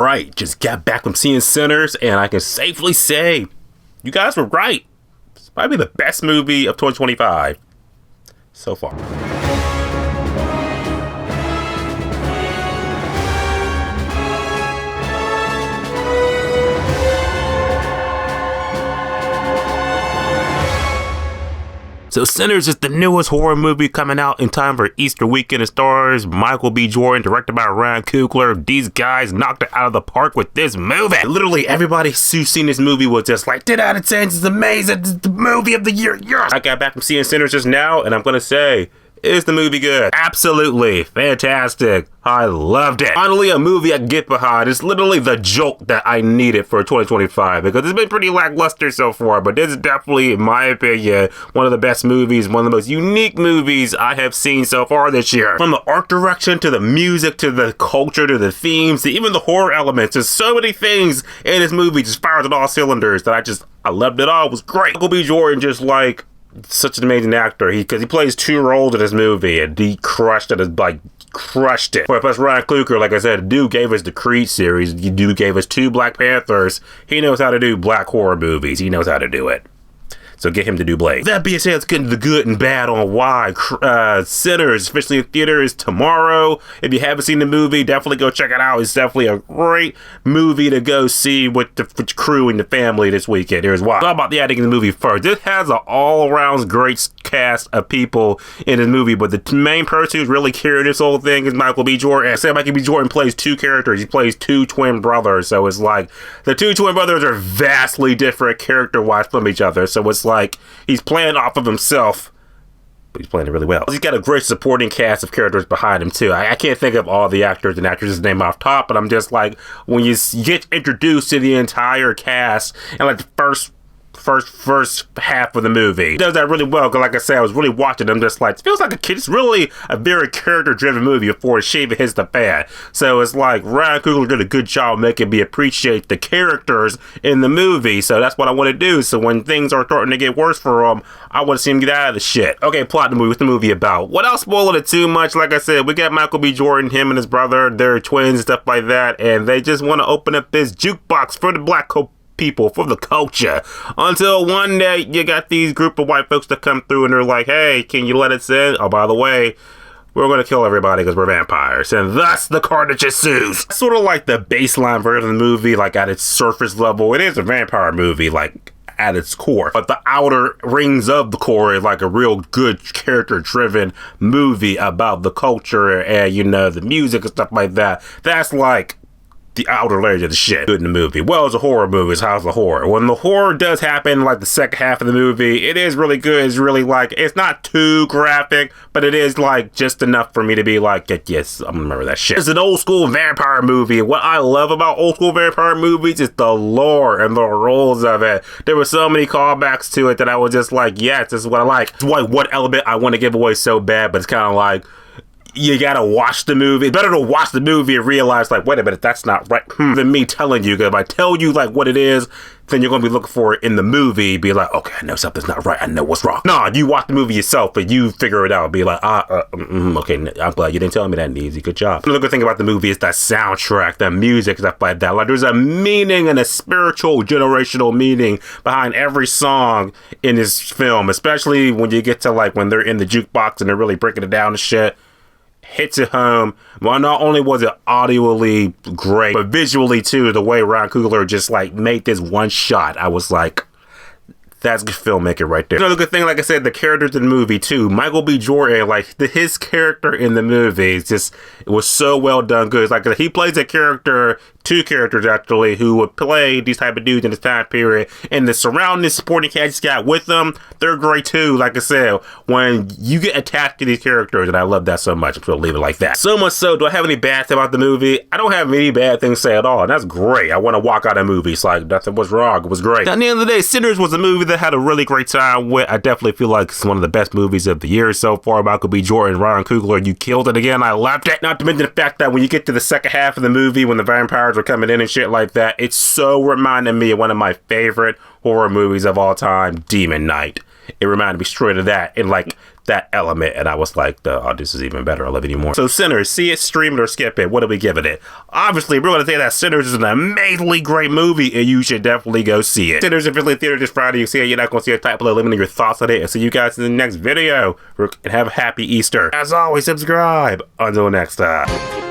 Alright, just got back from seeing Sinners, and I can safely say, you guys were right. It's probably the best movie of 2025 so far. So Sinners is the newest horror movie coming out in time for Easter weekend. It stars Michael B. Jordan, directed by Ryan Coogler. These guys knocked it out of the park with this movie. Literally everybody who's seen this movie was just like, 10 out of 10, it's amazing, it's the movie of the year, yes! I got back from seeing Sinners just now, and I'm gonna say, is the movie good? Absolutely fantastic. I loved it. Finally, a movie I can get behind. It's literally the joke that I needed for 2025 because it's been pretty lackluster so far, but this is definitely, in my opinion, one of the best movies, one of the most unique movies I have seen so far this year. From the art direction to the music to the culture to the themes to even the horror elements, there's so many things in this movie just fires on all cylinders that I loved it all. It was great. Michael B. Jordan just like such an amazing actor. Because he plays two roles in this movie and he crushed it. Plus Ryan Coogler, like I said, dude gave us the Creed series. Dude gave us 2 Black Panthers. He knows how to do black horror movies. He knows how to do it. So get him to do Blade. That being said, let's get into the good and bad on why Sinners, officially in theaters tomorrow. If you haven't seen the movie, definitely go check it out. It's definitely a great movie to go see with the crew and the family this weekend. Here's why. Talk about the acting in the movie first. This has an all-around great cast of people in this movie, but the main person who's really carrying this whole thing is Michael B. Jordan. I said Michael B. Jordan plays 2 characters. He plays 2 twin brothers, so it's like the 2 twin brothers are vastly different character-wise from each other, so it's like he's playing off of himself, but he's playing it really well. He's got a great supporting cast of characters behind him too. I can't think of all the actors and actresses' name off top, but I'm just like, when you get introduced to the entire cast and like the first half of the movie, he does that really well. Because like I said, I was really watching them, just like, it feels like a kid. It's really a very character driven movie before it even hits the fan. So it's like Ryan Coogler did a good job making me appreciate the characters in the movie. So that's what I want to do. So when things are starting to get worse for him, I want to see him get out of the shit. Okay, plot the movie. What's the movie about? Without spoiling it too much, like I said, we got Michael B. Jordan, him and his brother, they're twins and stuff like that, and they just want to open up this jukebox for the black people, for the culture, until one day you got these group of white folks that come through and they're like, hey, can you let us in? Oh, by the way, we're going to kill everybody because we're vampires, and thus the carnage ensues. Sort of like the baseline version of the movie, like at its surface level, it is a vampire movie, like at its core, but the outer rings of the core is like a real good character driven movie about the culture and, you know, the music and stuff like that. That's like the outer layers of the shit good in the movie. Well, it's a horror movie, so how's the horror? When the horror does happen, like the second half of the movie, it is really good. It's really like, it's not too graphic, but it is like just enough for me to be like, yes, I'm gonna remember that shit. It's an old school vampire movie. What I love about old school vampire movies is the lore and the rules of it. There were so many callbacks to it that I was just like, yes, this is what I like. It's like what element I want to give away so bad, but it's kind of like, you gotta watch the movie. It's better to watch the movie and realize, like, wait a minute, that's not right, than me telling you. Because if I tell you, like, what it is, then you're gonna be looking for it in the movie, be like, okay, I know something's not right, I know what's wrong. No, you watch the movie yourself, but you figure it out, be like, okay, I'm glad you didn't tell me that, Neezy, good job. Another good thing about the movie is that soundtrack, the music, stuff like that. Like, there's a meaning and a spiritual, generational meaning behind every song in this film, especially when you get to, like, when they're in the jukebox and they're really breaking it down and shit. Hits it home. Well, not only was it audioly great, but visually too, the way Ryan Coogler just like made this one shot, I was like, that's good filmmaking right there. Another good thing, like I said, the characters in the movie too. Michael B. Jordan, like his character in the movie, it was so well done. Good. It's like he plays a character, 2 characters actually, who would play these type of dudes in this time period. And the surrounding supporting cast he's got with them, they're great too. Like I said, when you get attached to these characters, and I love that so much, I'm going to leave it like that. So much so, do I have any bad thing about the movie? I don't have any bad things to say at all. And that's great. I want to walk out of the movie. It's like nothing was wrong. It was great. Now, at the end of the day, Sinners was a movie that had a really great time with. I definitely feel like it's one of the best movies of the year so far. Michael B. Jordan, Ryan Coogler, you killed it again. I loved it. Not to mention the fact that when you get to the second half of the movie, when the vampires are coming in and shit like that, it's so reminded me of one of my favorite horror movies of all time, Demon Knight. It reminded me straight of that, and like that element, and I was like, oh, this is even better. I love it even more. So Sinners, see it, stream it, or skip it. What are we giving it? Obviously, we're going to say that Sinners is an amazingly great movie, and you should definitely go see it. Sinners is Philly Theater this Friday. You see it, you're not going to see a type below. Let me know your thoughts on it, and see you guys in the next video. And have a happy Easter. As always, subscribe. Until next time.